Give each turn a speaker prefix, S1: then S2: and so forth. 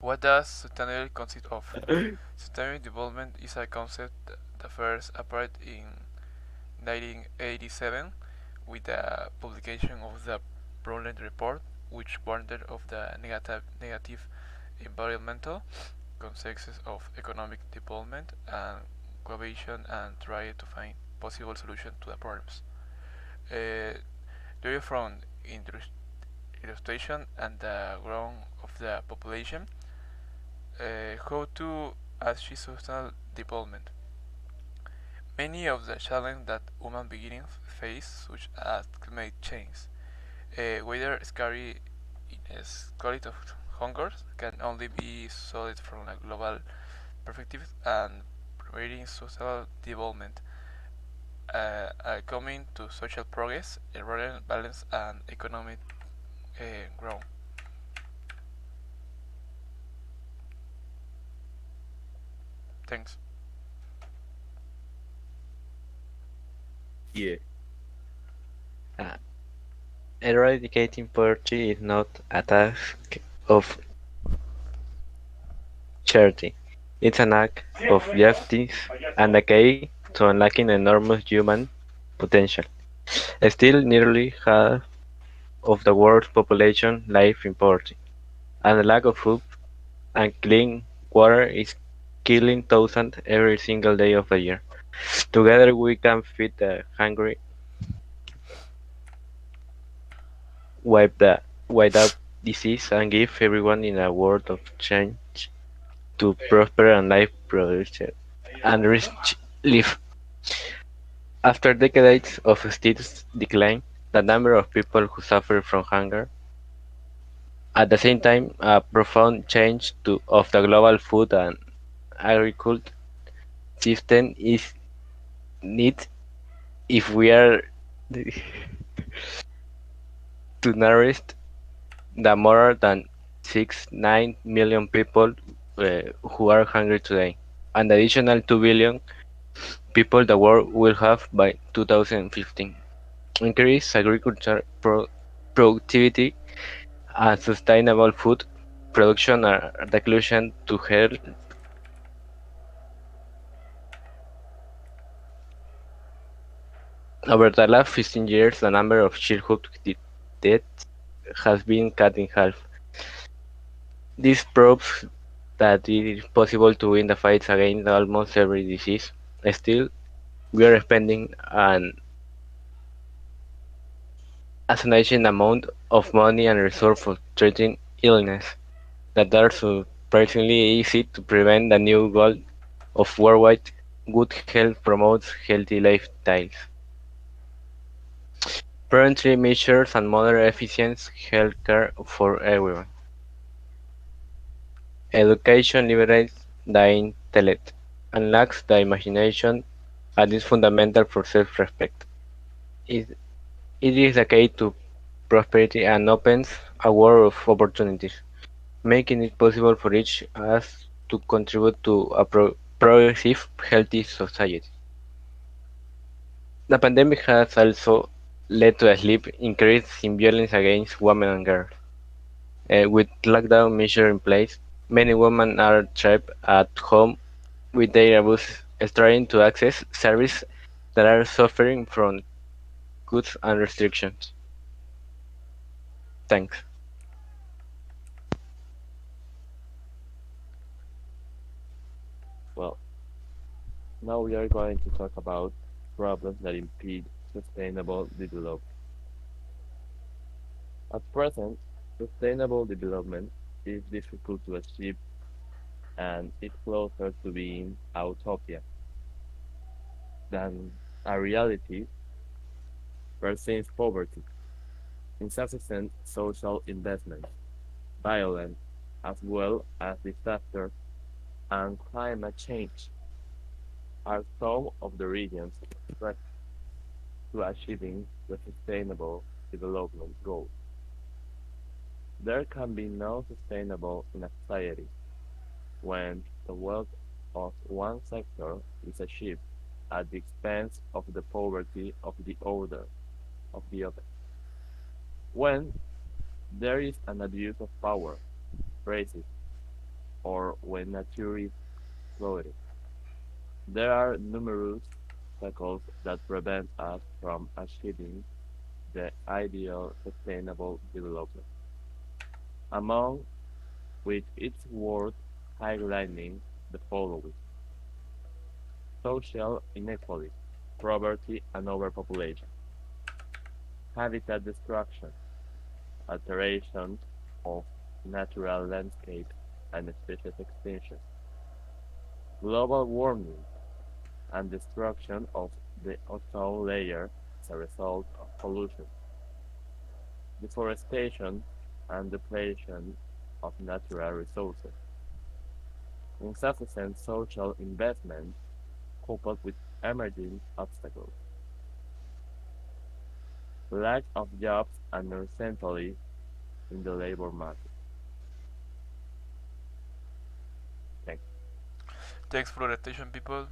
S1: What does sustainability consist of? Sustainable development is a concept that first appeared in 1987 with the publication of the Brundtland Report, which warned of the negative environmental consequences of economic development and cohesion and tried to find possible solutions to the problems. Uh, Due from illustration and the growth of the population, how to achieve sustainable development. Many of the challenges that human beings face, such as climate change, whether scary quality of hunger, can only be solved from a global perspective and promoting social development, coming to social progress, environmental balance, and economic growth. Thanks.
S2: Yeah. Uh, Eradicating poverty is not a task of charity. It's an act of justice and a key to unlocking enormous human potential. Still, nearly half of the world's population live in poverty, and the lack of food and clean water is killing thousands every single day of the year. Together we can feed the hungry, wipe out disease, and give everyone in a world of change to prosper and live produced and rich live. After decades of steady decline, the number of people who suffer from hunger, at the same time, a profound change of the global food and agriculture system is needed if we are to nourish the more than 6.9 million people who are hungry today, and additional 2 billion people the world will have by 2015. Increase agriculture productivity and sustainable food production are the solution to health. Over the last 15 years, the number of childhood deaths has been cut in half. This proves that it is possible to win the fight against almost every disease. Still, we are spending an astonishing amount of money and resources for treating illness that are surprisingly easy to prevent. The new goal of worldwide good health promotes healthy lifestyles, preventive measures, and more efficient healthcare for everyone. Education liberates the intellect, unlocks the imagination, and is fundamental for self-respect. It, it is the key to prosperity and opens a world of opportunities, making it possible for each of us to contribute to a progressive, healthy society. The pandemic has also led to a steep increase in violence against women and girls. With lockdown measures in place, many women are trapped at home with their abuse, trying to access services that are suffering from cuts and restrictions. Thanks.
S3: Well, now we are going to talk about problems that impede sustainable development. At present, sustainable development is difficult to achieve and it's closer to being a utopia than a reality. Persists poverty, insufficient social investment, violence, as well as disaster and climate change are some of the reasons threat to achieving the sustainable development goals. There can be no sustainable in a society when the wealth of one sector is achieved at the expense of the poverty of the other. When there is an abuse of power, racism, or when nature is flooded. There are numerous obstacles that prevent us from achieving the ideal sustainable development, among which it's worth highlighting the following: social inequality, poverty and overpopulation, habitat destruction, alteration of natural landscape and species extinction, global warming, and destruction of the ozone layer as a result of pollution, deforestation, and depletion of natural resources, insufficient social investment coupled with emerging obstacles, lack of jobs and uncertainty in the labor market. Thanks.
S1: Thanks for the attention, people.